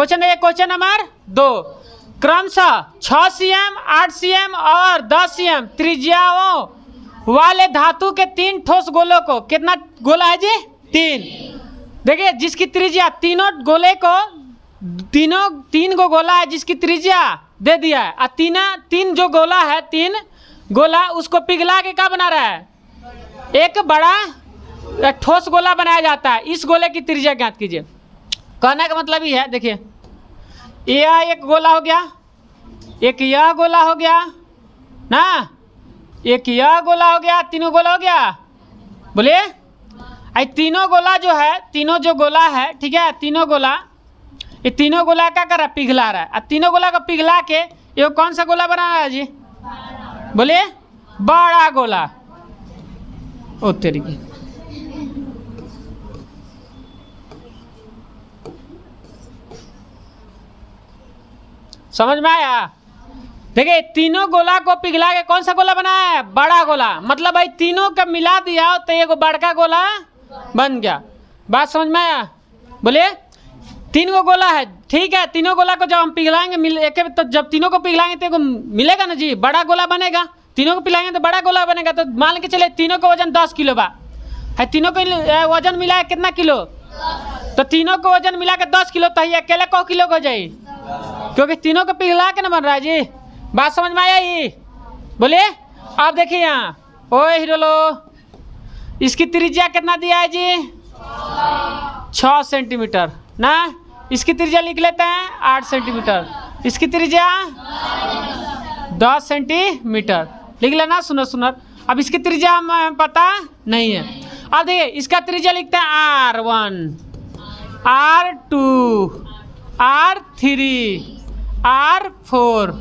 Question देखिए, question number 2, क्रमशः 6 cm, 8 cm और 10 cm त्रिज्याओं वाले धातु के 3 ठोस गोलों को, कितना गोला है जी? 3। देखिए जिसकी त्रिज्या, तीनों गोले को, तीन गो गोला है जिसकी त्रिज्या दे दिया है, और तीन जो गोला है, 3 गोला, उसको पिघला के क्या बना रहा है? एक बड़ा ठोस गोला बनाया जाता है। इस गोले की त्रिज्या ज्ञात कीजिए। कहने का मतलब ये है, देखिए यह एक गोला हो गया, एक यह गोला हो गया ना, एक यह गोला हो गया, तीनों गोला हो गया। बोलिए, आई तीनों गोला जो है, तीनों जो गोला है, ठीक है, तीनों गोला, ये तीनों गोला क्या कर रहा है? पिघला रहा है। और तीनों गोला को पिघला के ये कौन सा गोला बना रहा है जी? बोलिए, बड़ा गोला। ओ तरीके, समझ में आया? देखिए तीनों गोला को पिघला के कौन सा गोला बनाया है? बड़ा गोला। मतलब भाई तीनों का मिला दिया तो ये बड़का गोला बन गया। बात समझ में आया? बोलिए, 3 गो गोला है, ठीक है, तीनों गोला को जब हम पिघलाएंगे तो जब तीनों को पिघलाएंगे तो मिलेगा ना जी, बड़ा गोला बनेगा। तीनों को पिघलाएंगे तो बड़ा गोला बनेगा। तो मान के चले तीनों का वजन 10 किलो बा, है, तीनों को वजन मिला है कितना किलो? तो तीनों को वजन मिला के 10 किलो, तो ये अकेले 100 किलो हो जाए, क्योंकि तीनों को पिघला के ना बन रहा है जी। बात समझ में आया ही? बोलिए, आप देखिए यहाँ, ओए हीरो, इसकी त्रिज्या कितना दिया है जी? 6 सेंटीमीटर ना। इसकी त्रिज्या लिख लेते हैं 8 सेंटीमीटर, इसकी त्रिज्या 10 सेंटीमीटर लिख लेना। सुनर अब इसकी त्रिज्या हमें पता नहीं है। अब देखिए इसका त्रिज्या लिखते हैं R1, R2, R3, R4,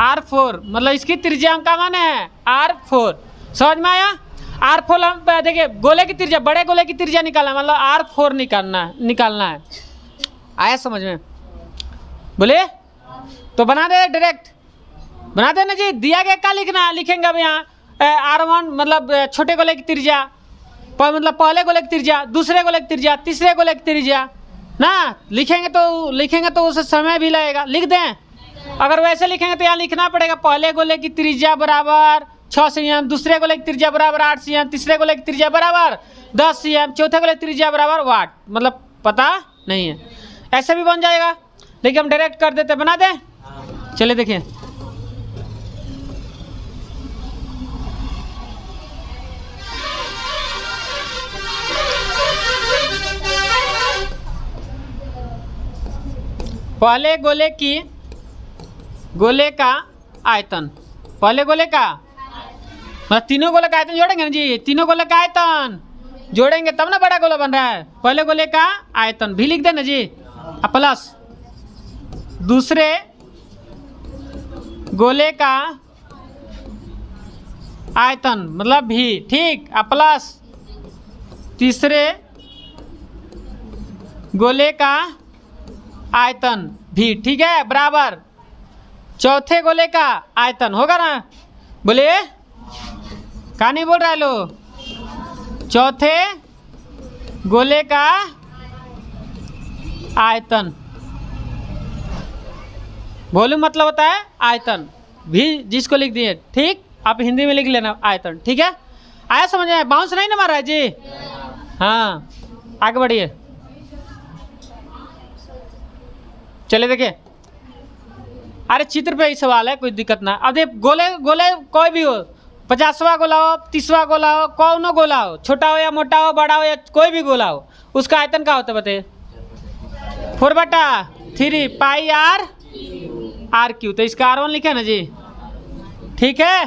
R4, मतलब इसकी त्रिज्या का मान है R4। समझ में आया? R4 हम देखिए गोले की त्रिज्या, बड़े गोले की त्रिज्या निकालना, मतलब R4 निकालना है। आया समझ में? बोले तो बना दे, डायरेक्ट बना देना जी। दिया गया क्या लिखना, लिखेंगे अब यहाँ R1 मतलब छोटे गोले की त्रिज्या, मतलब पहले गोले की त्रिज्या, दूसरे गोले की त्रिज्या, तीसरे गोले की त्रिज्या ना। लिखेंगे तो उसे समय भी लगेगा। लिख दें, अगर वैसे लिखेंगे तो यहाँ लिखना पड़ेगा पहले गोले की त्रिज्या बराबर 6 cm, दूसरे गोले की त्रिज्या बराबर 8 cm, तीसरे गोले की त्रिज्या बराबर 10 cm, चौथे गोले की त्रिज्या बराबर वाट, मतलब पता नहीं है। ऐसे भी बन जाएगा, लेकिन हम डायरेक्ट कर देते, बना दें। चलिए देखिए, पहले गोले का आयतन, पहले गोले का मतलब तीनों गोले का आयतन जोड़ेंगे ना जी, तीनों गोले का आयतन जोड़ेंगे तब ना बड़ा गोला बन रहा है। पहले गोले का आयतन भी लिख देना जी, प्लस दूसरे गोले का आयतन मतलब भी, ठीक, प्लस तीसरे गोले का आयतन भी, ठीक है, बराबर चौथे गोले का आयतन होगा ना। बोलिए, कहा नहीं बोल रहा है लो? चौथे गोले का आयतन, वॉल्यूम मतलब होता है आयतन भी, जिसको लिख दिए, ठीक, आप हिंदी में लिख लेना आयतन, ठीक है। आया समझ में? बाउंस नहीं ना मार रहा है जी? हाँ, आगे बढ़िए। चलिए देखिए, अरे चित्र पे ही सवाल है, कोई दिक्कत ना। अब देख गोले कोई भी हो, 50वां गोला हो, 30वां गोला हो, कौन गोला हो, छोटा हो या मोटा हो, बड़ा हो या कोई भी गोला हो, उसका आयतन क्या होता है बताइए? 4/3 पाई आर क्यू। तो इसका R1 लिखे ना जी, ठीक है,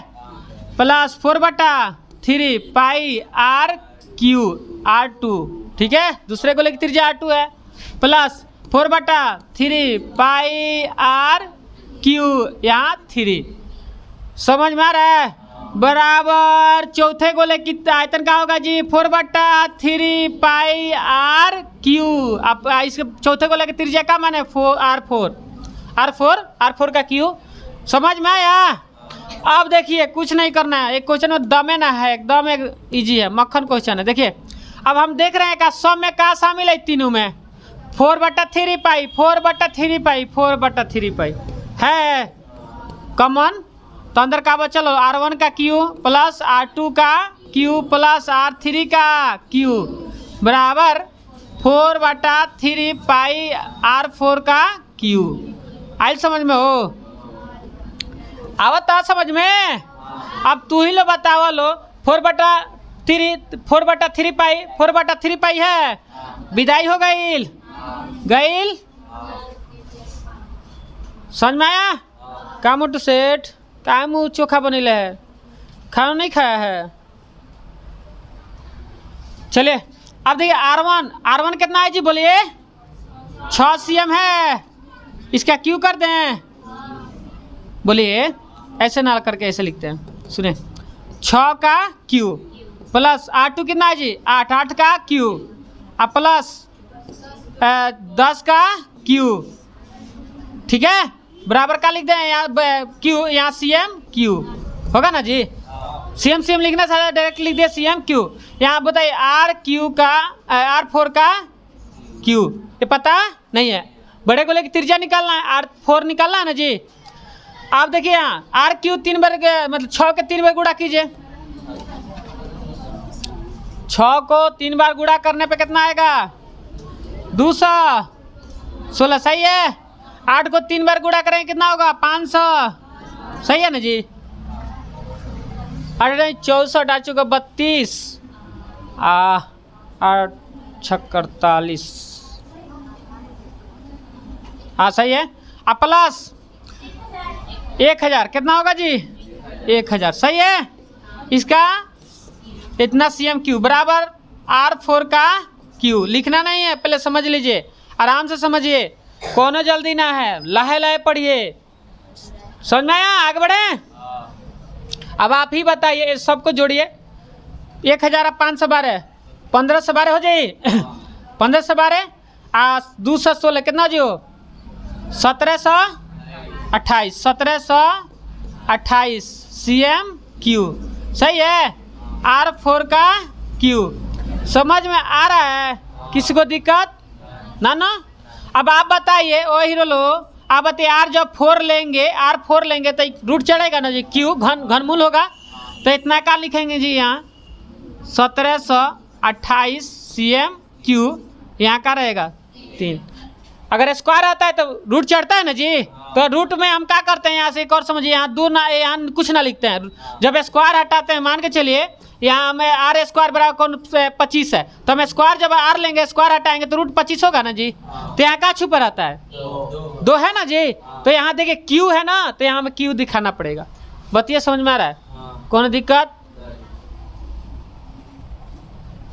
plus 4/3 pi are Q R2, ठीक है, दूसरे गोले की त्रिज्या R2 है, प्लस 4/3 पाई आर क्यू यहाँ 3। समझ में आ रहा है? बराबर चौथे गोले की आयतन का होगा जी 4/3 पाई आर क्यू। अब इसके चौथे गोले की त्रिज्या का मान है R4 का क्यू। समझ में आया? अब देखिए कुछ नहीं करना है, एक क्वेश्चन में दमे ना है, एकदम एक इजी है, मक्खन क्वेश्चन है। देखिए अब हम देख रहे हैं का सब में क्या शामिल है, तीनों में 4/3 4/3 है कॉमन। तो अंदर का बचा, चलो R1 का Q प्लस R2 का Q प्लस R3 का Q बराबर 4/3 पाई R4 का Q। आई समझ में हो? आवता समझ में? अब तू ही लो बताओ लो। 4/3 पाई है, विदाई हो गईल समझ में आया? का मोटू सेठ का मुँह चोखा बनिल है, खाना नहीं खाया है। चलिए अब देखिए R1 कितना है जी बोलिए? 6 cm है। इसका Q कर दें, बोलिए ऐसे ना करके ऐसे लिखते हैं, सुने 6 का Q प्लस R2 कितना है जी? 8 का Q अब प्लस 10 का Q, ठीक है, बराबर का लिख दें यहाँ Q, यहाँ CM Q होगा ना जी। CM लिखना सारा डायरेक्ट लिख दिया CM Q। यहाँ बताइए R4 का Q, ये पता नहीं है। बड़े गोले की त्रिज्या निकालना है, R4 निकालना है ना जी। आप देखिए यहाँ RQ 3 बार मतलब 6 के 3 बार गुणा कीजिए। 6 को 3 बार गुणा करने पे कितना आएगा? 216, सही है। 8 को 3 बार गुणा करेंगे कितना होगा? 500, सही है ना जी। 64 8 चौका 32 8 6 48, हाँ सही है। अब प्लस 1000 कितना होगा जी? 1000, सही है। इसका इतना CM Q बराबर R4 का Q। लिखना नहीं है, पहले समझ लीजिए, आराम से समझिए, कोनो जल्दी ना है, लहे लहे पढ़िए। समझ में आया? आगे बढ़े। अब आप ही बताइए, सबको जोड़िए। 1000 अब 512, 1512 हो जाए। 1512 216 कितना जी हो? 1728 CM Q, सही है। R4 का Q समझ में आ रहा है? किसी को दिक्कत ना? अब आप बताइए, ओ हीरो लो, आप बताइए R जब 4 लेंगे, R4 लेंगे तो रूट चढ़ेगा ना जी, Q घनमूल होगा, तो इतना का लिखेंगे जी यहाँ 1728 CM Q, यहाँ का रहेगा 3। अगर स्क्वायर आता है तो रूट चढ़ता है ना जी, तो रूट में हम क्या करते हैं, यहाँ से एक और समझिए, यहाँ दो ना, यहाँ कुछ ना लिखते हैं। जब स्क्वायर हटाते हैं, मान के चलिए यहाँ हमें R² बराबर कौन 25 है, तो हम स्क्वायर जब R लेंगे, स्क्वायर हटाएंगे तो रूट 25 होगा ना जी। तो यहाँ क्या छुपा रहता है? 2 है ना जी। तो यहाँ देखिए Q है ना, तो यहाँ हमें Q दिखाना पड़ेगा। बताइए समझ में आ रहा है? कौन दिक्कत?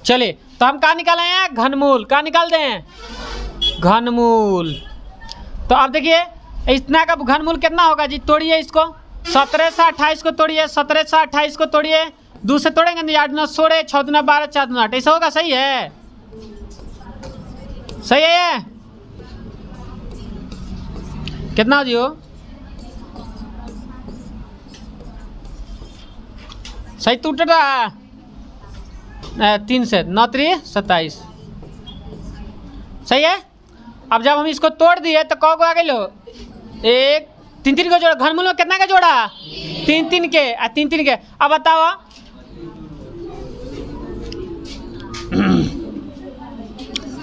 चलिए तो हम क्या निकाले हैं? घनमूल। क्या निकाल दें? घनमूल। तो अब देखिए इतना का घनमूल कितना होगा जी? तोड़िए इसको, 17 से 28 को तोड़िए, 17 से 28 को तोड़िए, 2 से तोड़ेंगे नहीं, 8 9 16, 6 2 12, 4 2 8, ऐसा होगा, सही है? सही है ये? कितना हो जी हो? सही टूट रहा 3 से 9 3 27, सही है। अब जब हम इसको तोड़ दिए तो कौ को आ गए लो? 1 3 3 को जोड़ा। घनमूल में कितना का जोड़ा? 3 3 के, 3 3 के। अब बताओ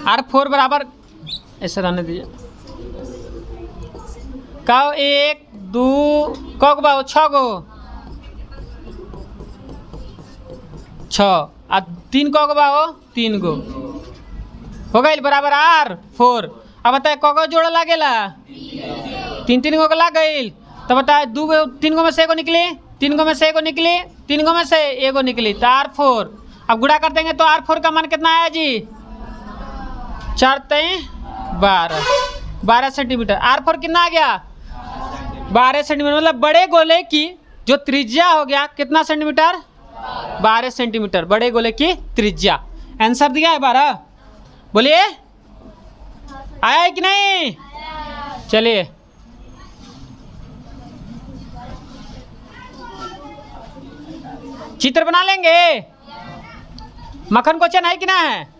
R4 बराबर, ऐसे रहने दीजिए, कहो 1 2 कौ को बाओ 6 गो, 6 और 3 कौ को बाओ 3 गो हो गई बराबर R4। अब बताए कौ को जोड़ा लागेला? 3 3 गो लाग गई। तो बताए 2 गो 3 गो में से एगो निकली, 3 गो में से एगो निकली, 3 गो में से एगो निकली, तो R4। अब गुणा कर देंगे तो R4 का मान कितना आया जी? 4 3 12 सेंटीमीटर। R4 कितना आ गया? 12 सेंटीमीटर। मतलब बड़े गोले की जो त्रिज्या हो गया कितना सेंटीमीटर? 12 सेंटीमीटर बड़े गोले की त्रिज्या। आंसर दिया है 12। बोलिए आया है कि नहीं? चलिए चित्र बना लेंगे। मक्खन क्वेश्चन है कि ना है?